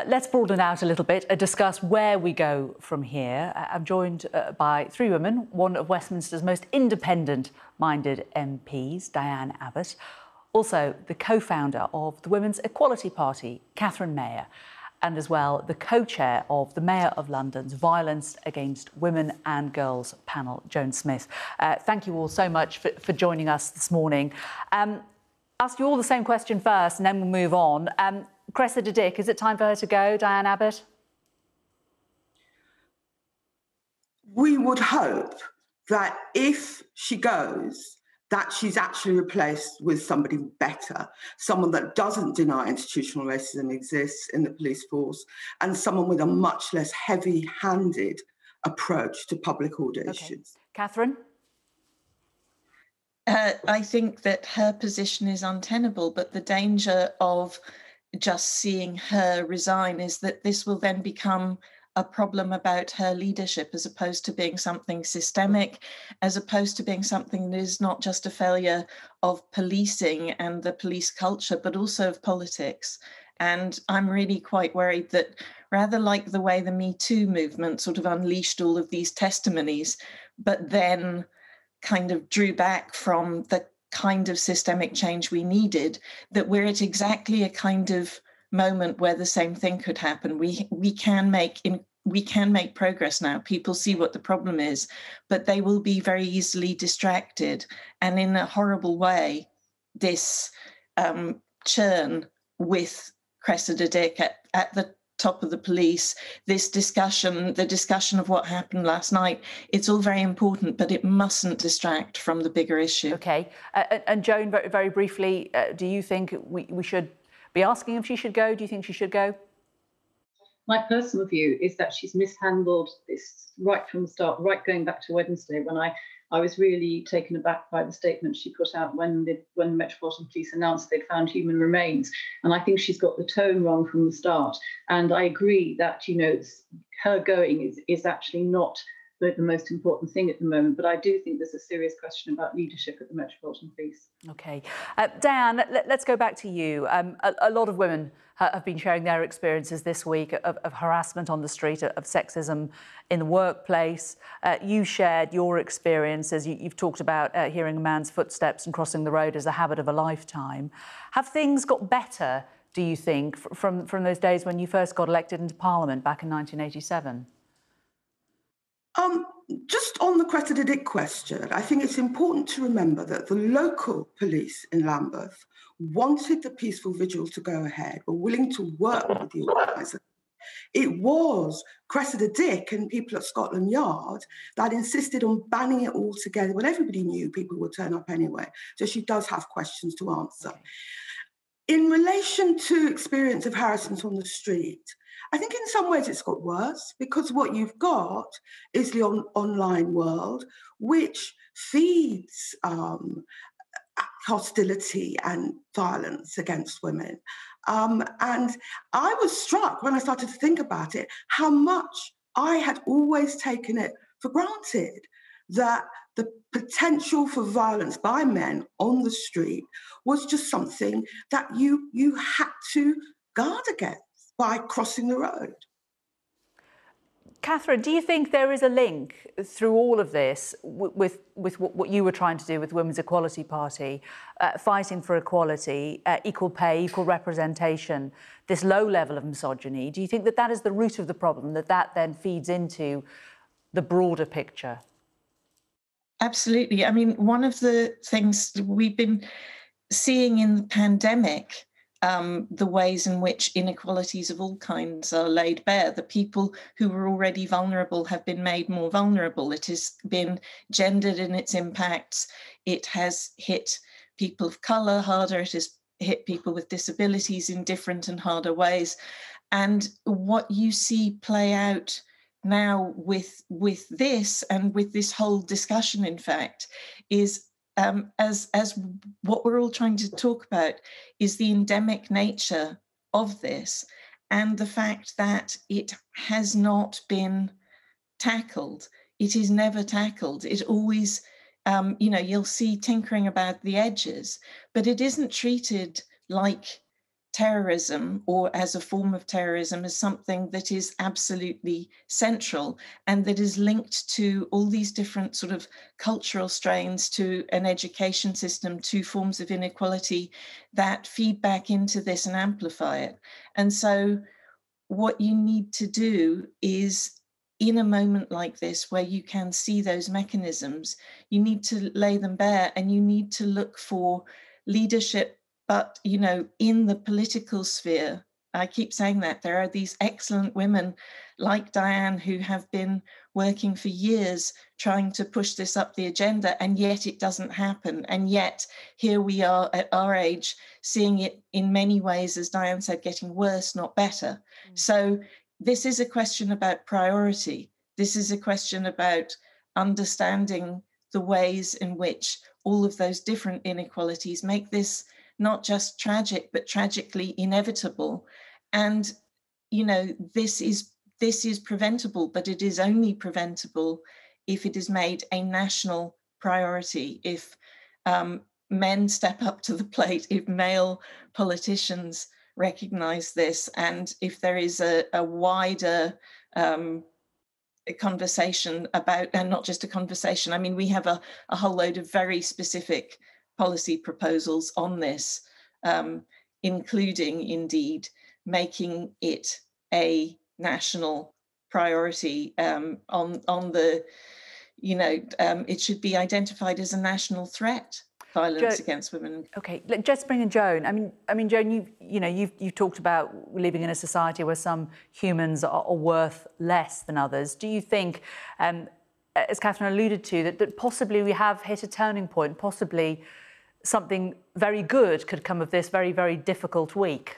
Let's broaden out a little bit and discuss where we go from here. I'm joined by three women, one of Westminster's most independent-minded MPs, Diane Abbott, also the co-founder of the Women's Equality Party, Catherine Mayer, and as well the co-chair of the Mayor of London's Violence Against Women and Girls panel, Jayne Smith. Thank you all so much for joining us this morning. Ask you all the same question first and then we'll move on. Cressida Dick, is it time for her to go, Diane Abbott? We would hope that if she goes, that she's actually replaced with somebody better, someone that doesn't deny institutional racism exists in the police force, and someone with a much less heavy-handed approach to public order issues. Catherine? I think that her position is untenable, but the danger of just seeing her resign is that this will then become a problem about her leadership as opposed to being something systemic, as opposed to being something that is not just a failure of policing and the police culture, but also of politics. And I'm really quite worried that rather like the way the Me Too movement sort of unleashed all of these testimonies, but then kind of drew back from the kind of systemic change we needed, that we're at exactly a kind of moment where the same thing could happen. We can make progress now. People see what the problem is, but they will be very easily distracted. And in a horrible way, this churn with Cressida Dick at the top of the police, this discussion, the discussion of what happened last night, it's all very important, but it mustn't distract from the bigger issue. OK. And Joan, very, very briefly, do you think we should be asking if she should go? Do you think she should go? My personal view is that she's mishandled this right from the start, right going back to Wednesday, when I was really taken aback by the statement she put out when the Metropolitan Police announced they'd found human remains. And I think she's got the tone wrong from the start. And I agree that, you know, her going is actually not the most important thing at the moment. But I do think there's a serious question about leadership at the Metropolitan Police. OK. Diane, let's go back to you. A lot of women have been sharing their experiences this week of harassment on the street, of sexism in the workplace. You shared your experiences. You've talked about hearing a man's footsteps and crossing the road as a habit of a lifetime. Have things got better, do you think, from those days when you first got elected into Parliament back in 1987? Just on the Cressida Dick question, I think it's important to remember that the local police in Lambeth wanted the peaceful vigil to go ahead, were willing to work with the organisers. It was Cressida Dick and people at Scotland Yard that insisted on banning it altogether when everybody knew people would turn up anyway. So she does have questions to answer. Okay. In relation to experience of harassment on the street, I think in some ways it's got worse because what you've got is the online world, which feeds hostility and violence against women. And I was struck when I started to think about it, how much I had always taken it for granted that the potential for violence by men on the street was just something that you had to guard against by crossing the road. Catherine, do you think there is a link through all of this with what you were trying to do with Women's Equality Party, fighting for equality, equal pay, equal representation, this low level of misogyny? Do you think that is the root of the problem, that then feeds into the broader picture? Absolutely. I mean, one of the things we've been seeing in the pandemic, the ways in which inequalities of all kinds are laid bare. The people who were already vulnerable have been made more vulnerable. It has been gendered in its impacts. It has hit people of colour harder. It has hit people with disabilities in different and harder ways. And what you see play out now with this and with this whole discussion, in fact, is as what we're all trying to talk about is the endemic nature of this and the fact that it has not been tackled. It is never tackled. It always, you'll see tinkering about the edges, but it isn't treated like terrorism or as a form of terrorism as something that is absolutely central and that is linked to all these different sort of cultural strains, to an education system, to forms of inequality that feed back into this and amplify it. And so what you need to do is, in a moment like this where you can see those mechanisms, you need to lay them bare, and you need to look for leadership. But, you know, in the political sphere, I keep saying that there are these excellent women like Diane who have been working for years trying to push this up the agenda, and yet it doesn't happen. And yet here we are at our age seeing it in many ways, as Diane said, getting worse, not better. So this is a question about priority. This is a question about understanding the ways in which all of those different inequalities make this not just tragic, but tragically inevitable. And, you know, this is preventable, but it is only preventable if it is made a national priority, if men step up to the plate, if male politicians recognize this, and if there is a wider conversation about, and not just a conversation, I mean, we have a whole load of very specific policy proposals on this, including indeed making it a national priority on the, you know, it should be identified as a national threat, violence against women. Okay, let's bring in Joan. I mean, Joan, you've talked about living in a society where some humans are worth less than others. Do you think, as Catherine alluded to, that possibly we have hit a turning point, possibly something very good could come of this very, very difficult week?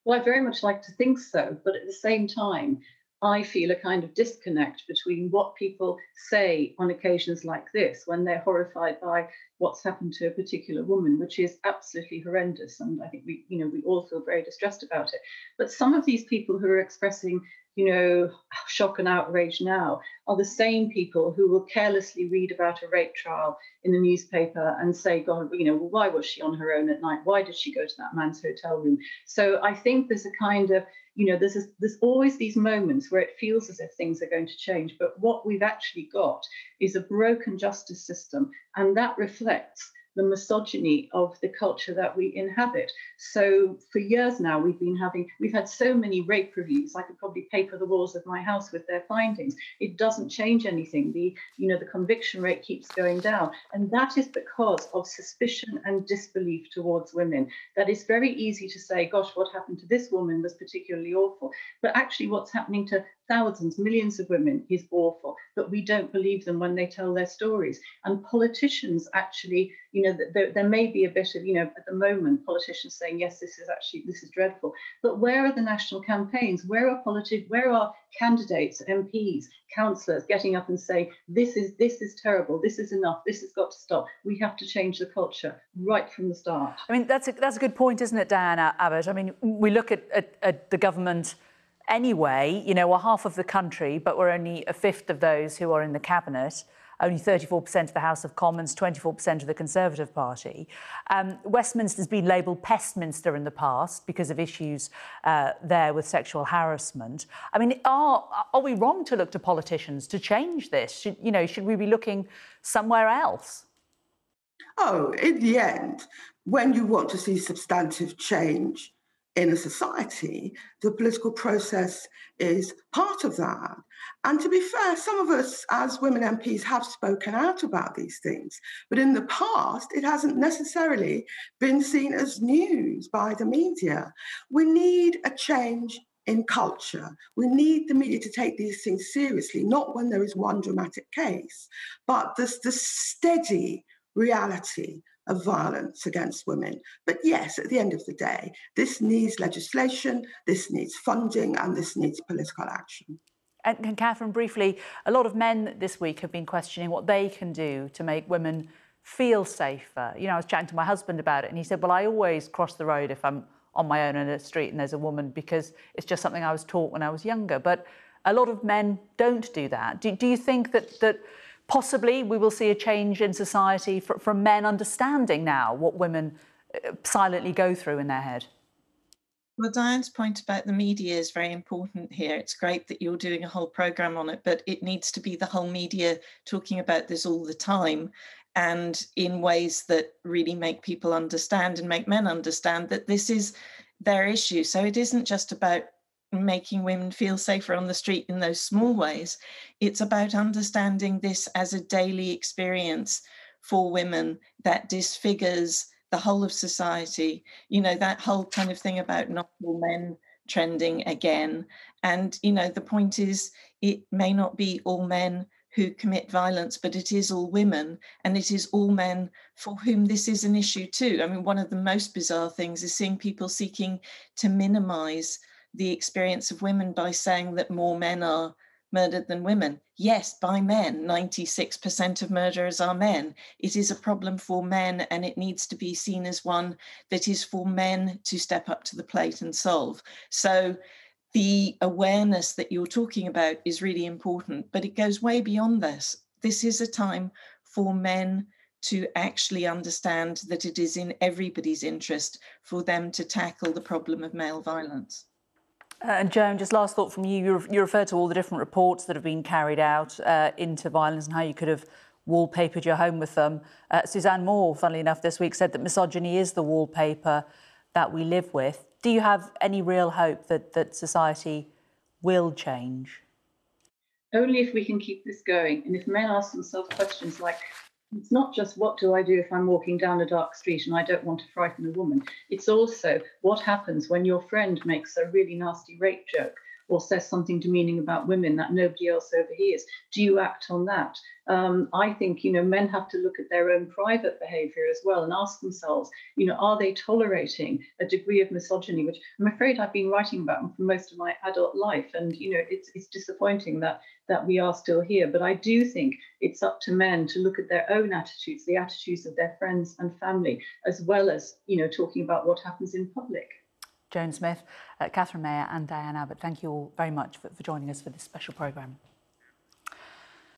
Well, I very much like to think so, but at the same time, I feel a kind of disconnect between what people say on occasions like this when they're horrified by what's happened to a particular woman, which is absolutely horrendous. And I think we all feel very distressed about it. But some of these people who are expressing, shock and outrage now are the same people who will carelessly read about a rape trial in the newspaper and say, God, well, why was she on her own at night? Why did she go to that man's hotel room? So I think there's a kind of, there's always these moments where it feels as if things are going to change. But what we've actually got is a broken justice system, and that reflects the misogyny of the culture that we inhabit. So for years now, we've had so many rape reviews. I could probably paper the walls of my house with their findings. It doesn't change anything. The conviction rate keeps going down. And that is because of suspicion and disbelief towards women. That it's very easy to say, gosh, what happened to this woman was particularly awful. But actually what's happening to thousands, millions of women is awful, but we don't believe them when they tell their stories. And politicians actually, there may be a bit of, at the moment, politicians saying, yes, this is dreadful. But where are the national campaigns? Where are candidates, MPs, councillors getting up and saying, this is terrible, this is enough, this has got to stop. We have to change the culture right from the start. I mean, that's a good point, isn't it, Diane Abbott? I mean, we look at the government anyway, we're half of the country, but we're only a fifth of those who are in the cabinet, only 34% of the House of Commons, 24% of the Conservative Party. Westminster's been labelled Pestminster in the past because of issues there with sexual harassment. I mean, are we wrong to look to politicians to change this? Should we be looking somewhere else? Oh, in the end, when you want to see substantive change in a society, the political process is part of that. And to be fair, some of us as women MPs have spoken out about these things, but in the past, it hasn't necessarily been seen as news by the media. We need a change in culture. We need the media to take these things seriously, not when there is one dramatic case, but the steady reality of violence against women. But yes, at the end of the day, this needs legislation, this needs funding, and this needs political action. And Catherine, briefly, a lot of men this week have been questioning what they can do to make women feel safer. I was chatting to my husband about it, and he said, well, I always cross the road if I'm on my own in a street and there's a woman, because it's just something I was taught when I was younger. But a lot of men don't do that. Do you think that possibly we will see a change in society from men understanding now what women silently go through in their head? Well, Diane's point about the media is very important here. It's great that you're doing a whole programme on it, but it needs to be the whole media talking about this all the time and in ways that really make people understand and make men understand that this is their issue. So it isn't just about making women feel safer on the street in those small ways. It's about understanding this as a daily experience for women that disfigures the whole of society, you know, that whole kind of thing about not all men trending again. And, you know, the point is, it may not be all men who commit violence, but it is all women, and it is all men for whom this is an issue too. I mean, one of the most bizarre things is seeing people seeking to minimize the experience of women by saying that more men are murdered than women. Yes, by men, 96% of murderers are men. It is a problem for men, and it needs to be seen as one that is for men to step up to the plate and solve. So the awareness that you're talking about is really important, but it goes way beyond this. This is a time for men to actually understand that it is in everybody's interest for them to tackle the problem of male violence. And Joan, just last thought from you. You referred to all the different reports that have been carried out into violence and how you could have wallpapered your home with them. Suzanne Moore, funnily enough, this week said that misogyny is the wallpaper that we live with. Do you have any real hope that society will change? Only if we can keep this going. And if men ask themselves questions like, it's not just what do I do if I'm walking down a dark street and I don't want to frighten a woman. It's also what happens when your friend makes a really nasty rape joke or says something demeaning about women that nobody else overhears. Do you act on that? I think, you know, men have to look at their own private behaviour as well and ask themselves, you know, are they tolerating a degree of misogyny, which I'm afraid I've been writing about for most of my adult life. And, you know, it's disappointing that we are still here. But I do think it's up to men to look at their own attitudes, the attitudes of their friends and family, as well as, you know, talking about what happens in public. Joan Smith, Catherine Mayer and Diane Abbott, thank you all very much for joining us for this special programme.